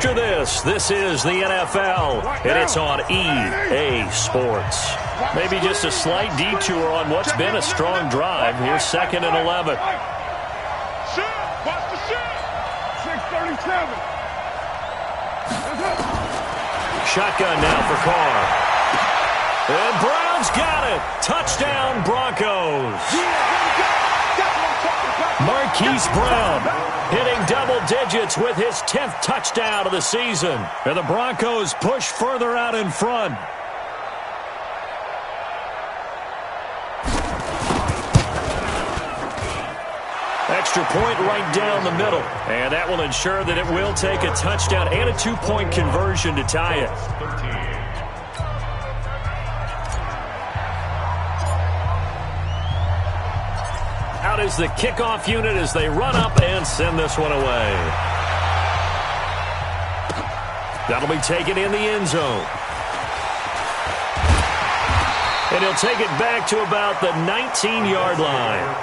after this. This is the NFL, and it's on EA Sports. Maybe just a slight detour on what's been a strong drive. Here's 2nd and 11. Watch the shot. 6:37. Shotgun now for Carr. And Brown's got it. Touchdown, Broncos. Marquise Brown hitting double digits with his 10th touchdown of the season. And the Broncos push further out in front. Extra point right down the middle. And that will ensure that it will take a touchdown and a 2-point conversion to tie it. Out is the kickoff unit as they run up and send this one away. That'll be taken in the end zone. And he'll take it back to about the 19-yard line.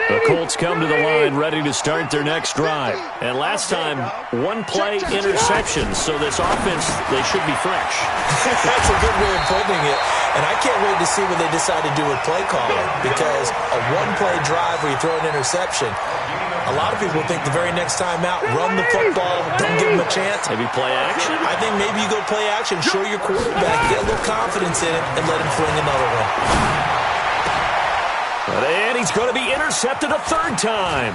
The Colts come to the line ready to start their next drive. And last time, one-play interception, so this offense, they should be fresh. That's a good way of putting it. And I can't wait to see what they decide to do with play calling, because a one-play drive where you throw an interception, a lot of people think the very next time out, run the football, don't give them a chance. Maybe play action? I think maybe you go play action, show your quarterback, get a little confidence in it, and let him fling another one. And he's going to be intercepted a third time.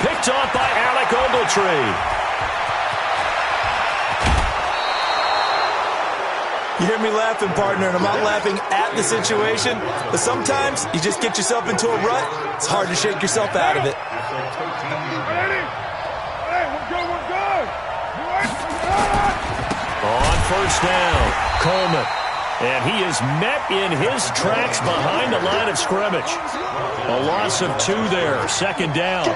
Picked off by Alec Ogletree. You hear me laughing, partner, and I'm not laughing at the situation, but sometimes you just get yourself into a rut. It's hard to shake yourself out of it. On first down, Coleman. And he is met in his tracks behind the line of scrimmage. A loss of 2 there, 2nd down.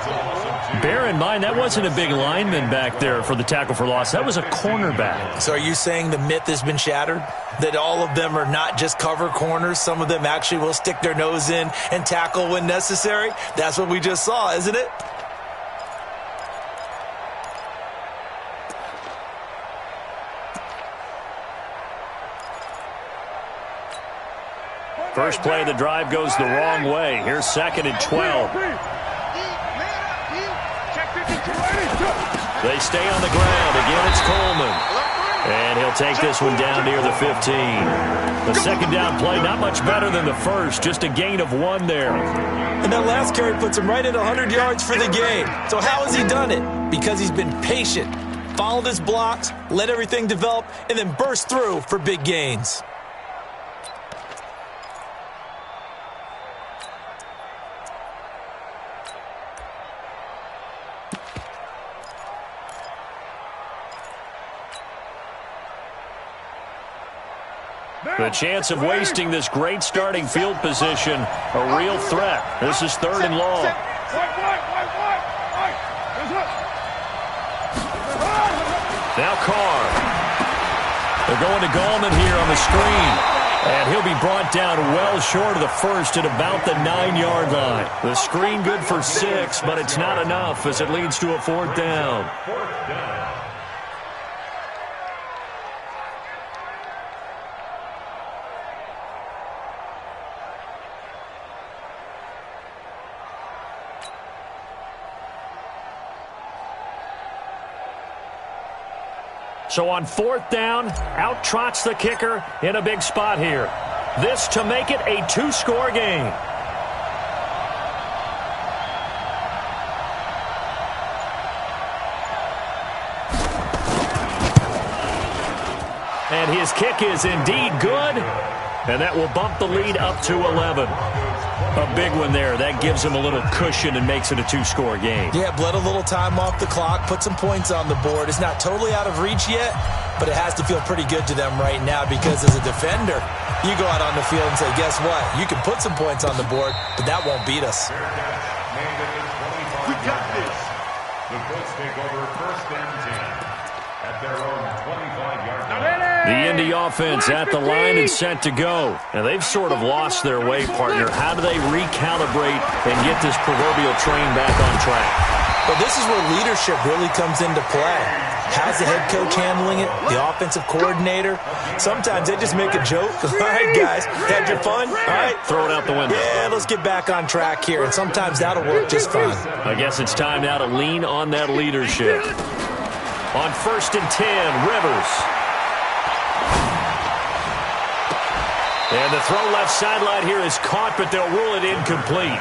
Bear in mind, that wasn't a big lineman back there for the tackle for loss. That was a cornerback. So are you saying the myth has been shattered? That all of them are not just cover corners? Some of them actually will stick their nose in and tackle when necessary? That's what we just saw, isn't it? First play of the drive goes the wrong way. Here's 2nd and 12. They stay on the ground. Again, it's Coleman. And he'll take this one down near the 15. The 2nd down play, not much better than the first. Just a gain of 1 there. And that last carry puts him right at 100 yards for the game. So how has he done it? Because he's been patient, followed his blocks, let everything develop, and then burst through for big gains. The chance of wasting this great starting field position, a real threat. This is 3rd and long. Now Carr. They're going to Gallman here on the screen. And he'll be brought down well short of the first at about the 9-yard line. The screen good for 6, but it's not enough as it leads to a 4th down. So on 4th down, out trots the kicker in a big spot here. This to make it a 2-score game. And his kick is indeed good. And that will bump the lead up to 11. A big one there. That gives him a little cushion and makes it a 2-score game. Yeah, bled a little time off the clock, put some points on the board. It's not totally out of reach yet, but it has to feel pretty good to them right now because as a defender, you go out on the field and say, guess what? You can put some points on the board, but that won't beat us. We got this. The Colts take over 1st and 10. The Indy offense at the line and set to go. Now, they've sort of lost their way, partner. How do they recalibrate and get this proverbial train back on track? Well, this is where leadership really comes into play. How's the head coach handling it? The offensive coordinator? Sometimes they just make a joke. All right, guys, had your fun? All right. Throw it out the window. Yeah, let's get back on track here. And sometimes that'll work just fine. I guess it's time now to lean on that leadership. On 1st and 10, Rivers. And the throw left sideline here is caught, but they'll rule it incomplete.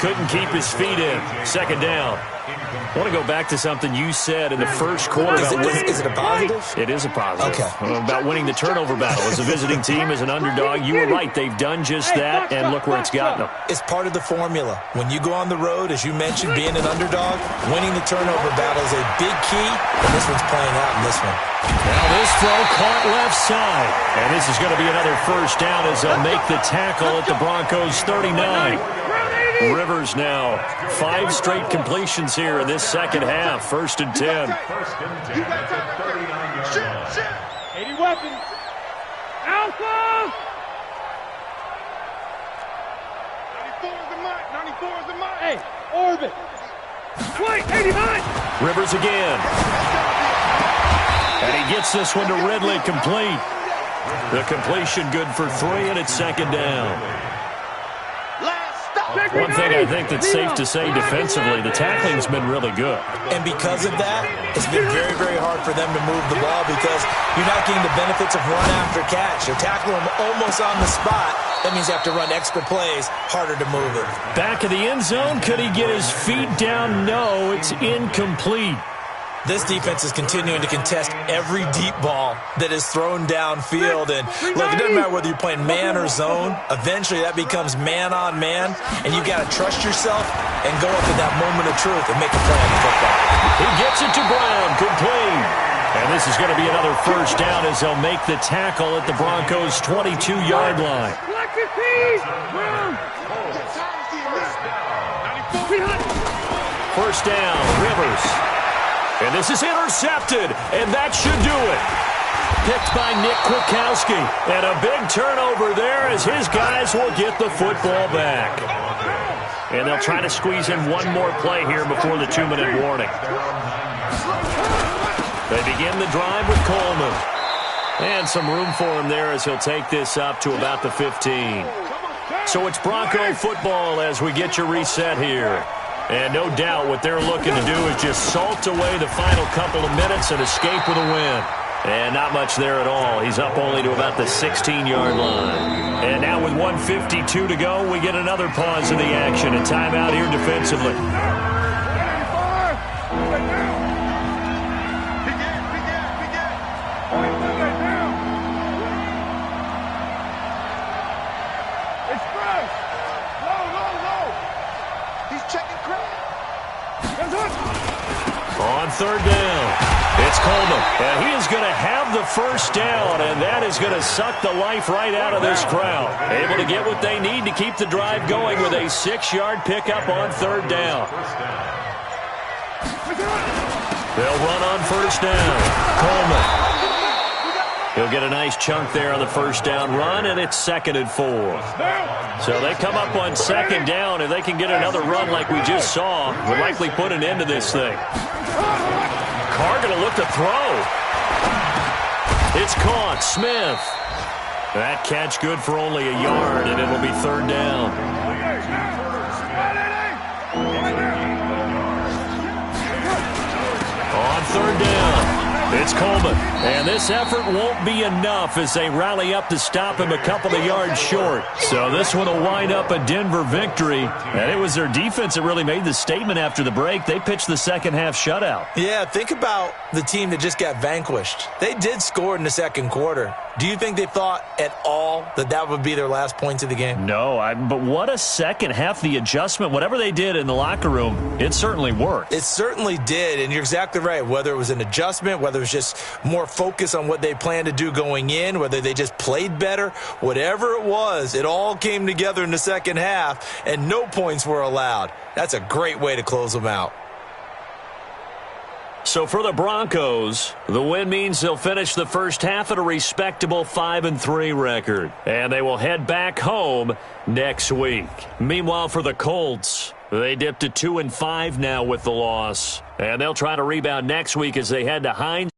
Couldn't keep his feet in. 2nd down. I want to go back to something you said in the first quarter about winning. Is it a positive? It is a positive. Okay. About winning the turnover battle. As a visiting team, as an underdog, you were right. They've done just that, and look where it's gotten them. It's part of the formula. When you go on the road, as you mentioned, being an underdog, winning the turnover battle is a big key, and this one's playing out in this one. Now this throw caught left side. And this is going to be another 1st down as they'll make the tackle at the Broncos' 39. Rivers now 5 straight completions here in this second half. 1st and 10. 80 weapons. Alpha! 94 is the mark. 94 is the mark. Hey, orbit. Wait, 89. Rivers again. And he gets this one to Ridley complete. The completion good for 3, and it's 2nd down. One thing I think that's safe to say defensively, the tackling's been really good. And because of that, it's been very, very hard for them to move the ball because you're not getting the benefits of run after catch. You're tackling them almost on the spot. That means you have to run extra plays, harder to move it. Back of the end zone, could he get his feet down? No, it's incomplete. This defense is continuing to contest every deep ball that is thrown downfield. And look, it doesn't matter whether you're playing man or zone. Eventually, that becomes man on man. And you've got to trust yourself and go up in that moment of truth and make a play on the football. He gets it to Brown, complete. And this is going to be another 1st down as they'll make the tackle at the Broncos' 22-yard line. 1st down, Rivers. And this is intercepted, and that should do it. Picked by Nick Kwiatkowski. And a big turnover there as his guys will get the football back. And they'll try to squeeze in one more play here before the 2-minute warning. They begin the drive with Coleman. And some room for him there as he'll take this up to about the 15. So it's Bronco football as we get you reset here. And no doubt what they're looking to do is just salt away the final couple of minutes and escape with a win. And not much there at all. He's up only to about the 16-yard line. And now with 1:52 to go, we get another pause in the action. A timeout here defensively. On 3rd down, it's Coleman, and he is going to have the 1st down, and that is going to suck the life right out of this crowd. Able to get what they need to keep the drive going with a 6-yard pickup on 3rd down. They'll run on 1st down. Coleman. He'll get a nice chunk there on the 1st down run, and it's 2nd and 4. So they come up on 2nd down, and they can get another run like we just saw. Will likely put an end to this thing. Carr going to look to throw. It's caught. Smith. That catch good for only a yard, and it'll be 3rd down. On 3rd down. It's Coleman, and this effort won't be enough as they rally up to stop him a couple of yards short. So this one will wind up a Denver victory, and it was their defense that really made the statement after the break. They pitched the second half shutout. Yeah, think about the team that just got vanquished. They did score in the second quarter. Do you think they thought at all that that would be their last points of the game? No, but what a second half. The adjustment, whatever they did in the locker room, it certainly worked. It certainly did, and you're exactly right. Whether it was an adjustment, whether it was just more focus on what they planned to do going in, whether they just played better, whatever it was, it all came together in the second half, and no points were allowed. That's a great way to close them out. So for the Broncos, the win means they'll finish the first half at a respectable 5-3 record. And they will head back home next week. Meanwhile, for the Colts, they dipped to 2-5 now with the loss. And they'll try to rebound next week as they head to Heinz.